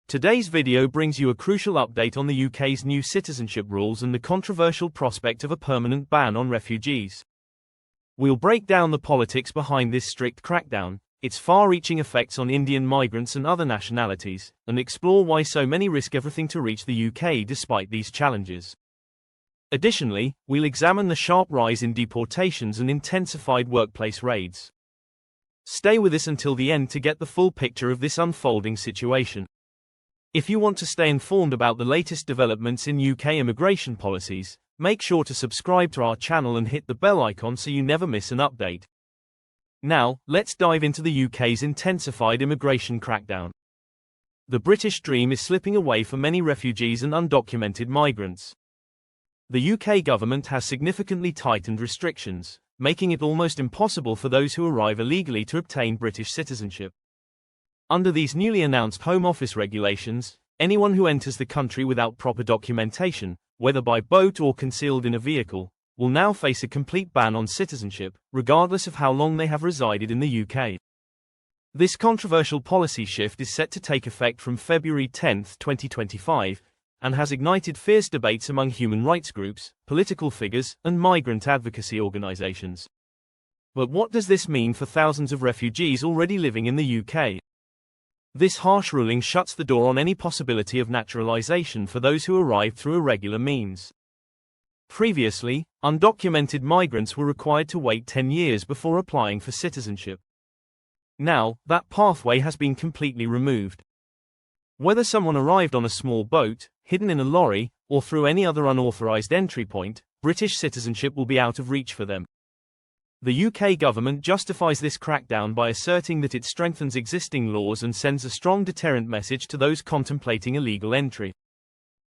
Today's video brings you a crucial update on the UK's new citizenship rules and the controversial prospect of a permanent ban on refugees. We'll break down the politics behind this strict crackdown, its far-reaching effects on Indian migrants and other nationalities, and explore why so many risk everything to reach the UK despite these challenges. Additionally, we'll examine the sharp rise in deportations and intensified workplace raids. Stay with us until the end to get the full picture of this unfolding situation. If you want to stay informed about the latest developments in UK immigration policies, make sure to subscribe to our channel and hit the bell icon so you never miss an update. Now, let's dive into the UK's intensified immigration crackdown. The British dream is slipping away for many refugees and undocumented migrants. The UK government has significantly tightened restrictions, making it almost impossible for those who arrive illegally to obtain British citizenship. Under these newly announced Home Office regulations, anyone who enters the country without proper documentation, whether by boat or concealed in a vehicle, will now face a complete ban on citizenship, regardless of how long they have resided in the UK. This controversial policy shift is set to take effect from February 10, 2025, and has ignited fierce debates among human rights groups, political figures, and migrant advocacy organisations. But what does this mean for thousands of refugees already living in the UK? This harsh ruling shuts the door on any possibility of naturalisation for those who arrived through irregular means. Previously, undocumented migrants were required to wait 10 years before applying for citizenship. Now, that pathway has been completely removed. Whether someone arrived on a small boat, hidden in a lorry, or through any other unauthorised entry point, British citizenship will be out of reach for them. The UK government justifies this crackdown by asserting that it strengthens existing laws and sends a strong deterrent message to those contemplating illegal entry.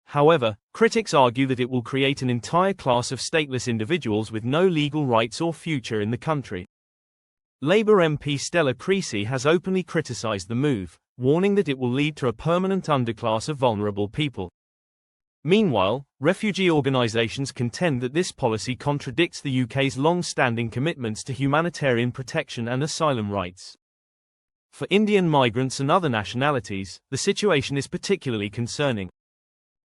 However, critics argue that it will create an entire class of stateless individuals with no legal rights or future in the country. Labour MP Stella Creasy has openly criticised the move, warning that it will lead to a permanent underclass of vulnerable people. Meanwhile, refugee organisations contend that this policy contradicts the UK's long-standing commitments to humanitarian protection and asylum rights. For Indian migrants and other nationalities, the situation is particularly concerning.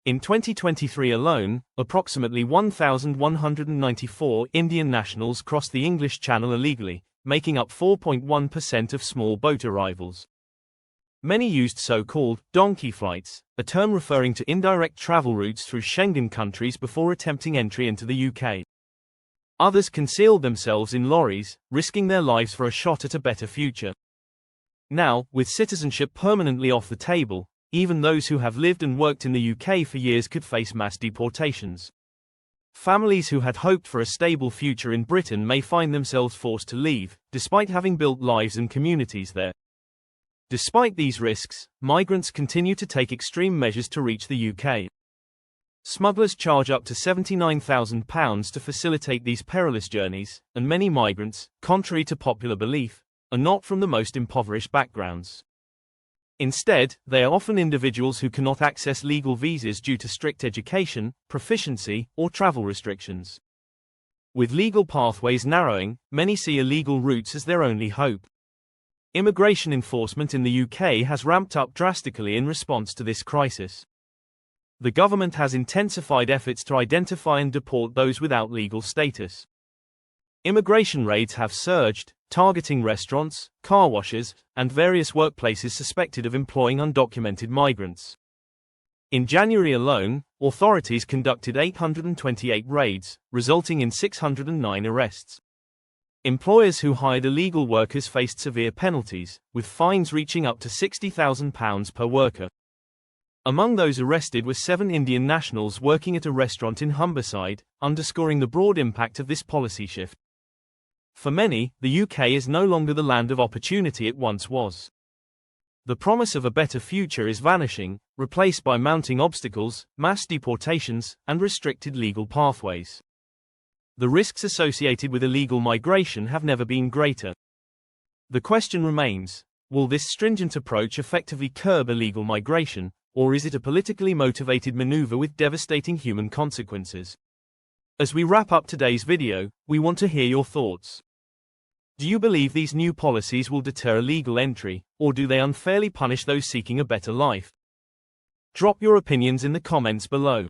In 2023 alone, approximately 1,194 Indian nationals crossed the English Channel illegally, making up 4.1% of small boat arrivals. Many used so-called donkey flights, a term referring to indirect travel routes through Schengen countries before attempting entry into the UK. Others concealed themselves in lorries, risking their lives for a shot at a better future. Now, with citizenship permanently off the table, even those who have lived and worked in the UK for years could face mass deportations. Families who had hoped for a stable future in Britain may find themselves forced to leave, despite having built lives and communities there. Despite these risks, migrants continue to take extreme measures to reach the UK. Smugglers charge up to £79,000 to facilitate these perilous journeys, and many migrants, contrary to popular belief, are not from the most impoverished backgrounds. Instead, they are often individuals who cannot access legal visas due to strict education, proficiency, or travel restrictions. With legal pathways narrowing, many see illegal routes as their only hope. Immigration enforcement in the UK has ramped up drastically in response to this crisis. The government has intensified efforts to identify and deport those without legal status. Immigration raids have surged, targeting restaurants, car washes, and various workplaces suspected of employing undocumented migrants. In January alone, authorities conducted 828 raids, resulting in 609 arrests. Employers who hired illegal workers faced severe penalties, with fines reaching up to £60,000 per worker. Among those arrested were 7 Indian nationals working at a restaurant in Humberside, underscoring the broad impact of this policy shift. For many, the UK is no longer the land of opportunity it once was. The promise of a better future is vanishing, replaced by mounting obstacles, mass deportations, and restricted legal pathways. The risks associated with illegal migration have never been greater. The question remains, will this stringent approach effectively curb illegal migration, or is it a politically motivated maneuver with devastating human consequences? As we wrap up today's video, we want to hear your thoughts. Do you believe these new policies will deter illegal entry, or do they unfairly punish those seeking a better life? Drop your opinions in the comments below.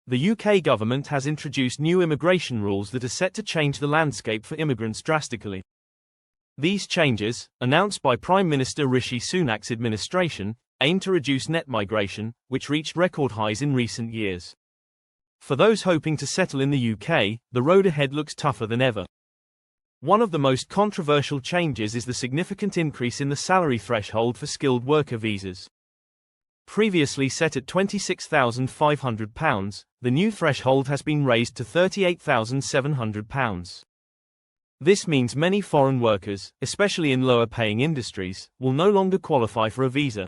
The UK government has introduced new immigration rules that are set to change the landscape for immigrants drastically. These changes, announced by Prime Minister Rishi Sunak's administration, aim to reduce net migration, which reached record highs in recent years. For those hoping to settle in the UK, the road ahead looks tougher than ever. One of the most controversial changes is the significant increase in the salary threshold for skilled worker visas. Previously set at £26,500, the new threshold has been raised to £38,700. This means many foreign workers, especially in lower-paying industries, will no longer qualify for a visa.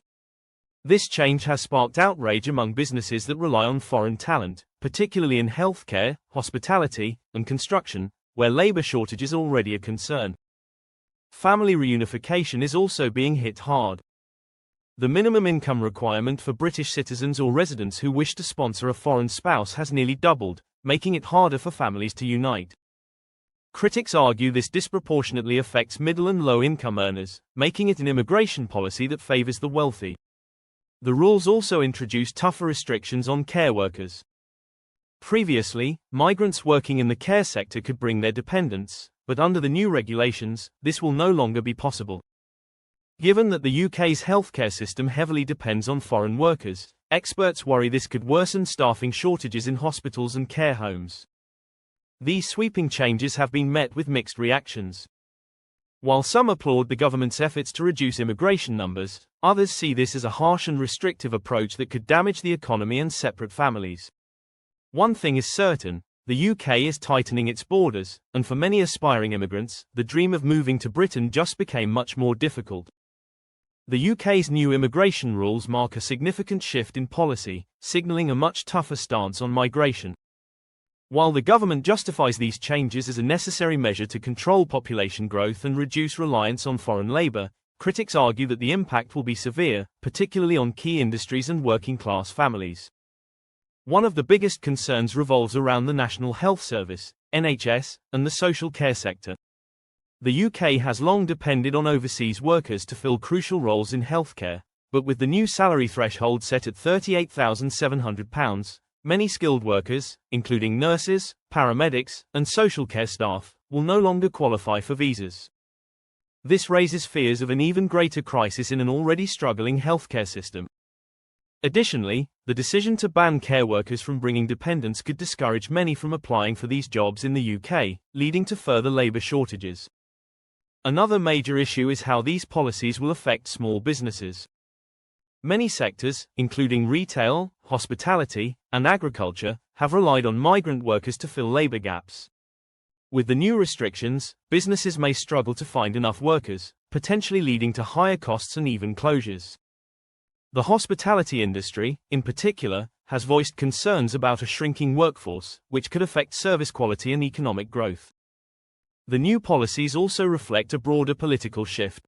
This change has sparked outrage among businesses that rely on foreign talent, particularly in healthcare, hospitality, and construction, where labor shortages are already a concern. Family reunification is also being hit hard. The minimum income requirement for British citizens or residents who wish to sponsor a foreign spouse has nearly doubled, making it harder for families to unite. Critics argue this disproportionately affects middle and low-income earners, making it an immigration policy that favors the wealthy. The rules also introduce tougher restrictions on care workers. Previously, migrants working in the care sector could bring their dependents, but under the new regulations, this will no longer be possible. Given that the UK's healthcare system heavily depends on foreign workers, experts worry this could worsen staffing shortages in hospitals and care homes. These sweeping changes have been met with mixed reactions. While some applaud the government's efforts to reduce immigration numbers, others see this as a harsh and restrictive approach that could damage the economy and separate families. One thing is certain, the UK is tightening its borders, and for many aspiring immigrants, the dream of moving to Britain just became much more difficult. The UK's new immigration rules mark a significant shift in policy, signaling a much tougher stance on migration. While the government justifies these changes as a necessary measure to control population growth and reduce reliance on foreign labour, critics argue that the impact will be severe, particularly on key industries and working-class families. One of the biggest concerns revolves around the National Health Service, NHS, and the social care sector. The UK has long depended on overseas workers to fill crucial roles in healthcare, but with the new salary threshold set at £38,700, many skilled workers, including nurses, paramedics, and social care staff, will no longer qualify for visas. This raises fears of an even greater crisis in an already struggling healthcare system. Additionally, the decision to ban care workers from bringing dependents could discourage many from applying for these jobs in the UK, leading to further labour shortages. Another major issue is how these policies will affect small businesses. Many sectors, including retail, hospitality, and agriculture, have relied on migrant workers to fill labour gaps. With the new restrictions, businesses may struggle to find enough workers, potentially leading to higher costs and even closures. The hospitality industry, in particular, has voiced concerns about a shrinking workforce, which could affect service quality and economic growth. The new policies also reflect a broader political shift.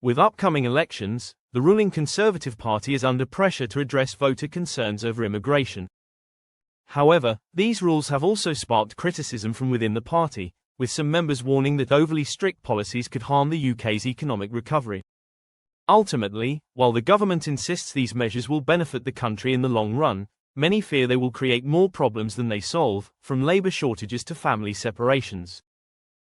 With upcoming elections, the ruling Conservative Party is under pressure to address voter concerns over immigration. However, these rules have also sparked criticism from within the party, with some members warning that overly strict policies could harm the UK's economic recovery. Ultimately, while the government insists these measures will benefit the country in the long run, many fear they will create more problems than they solve, from labour shortages to family separations.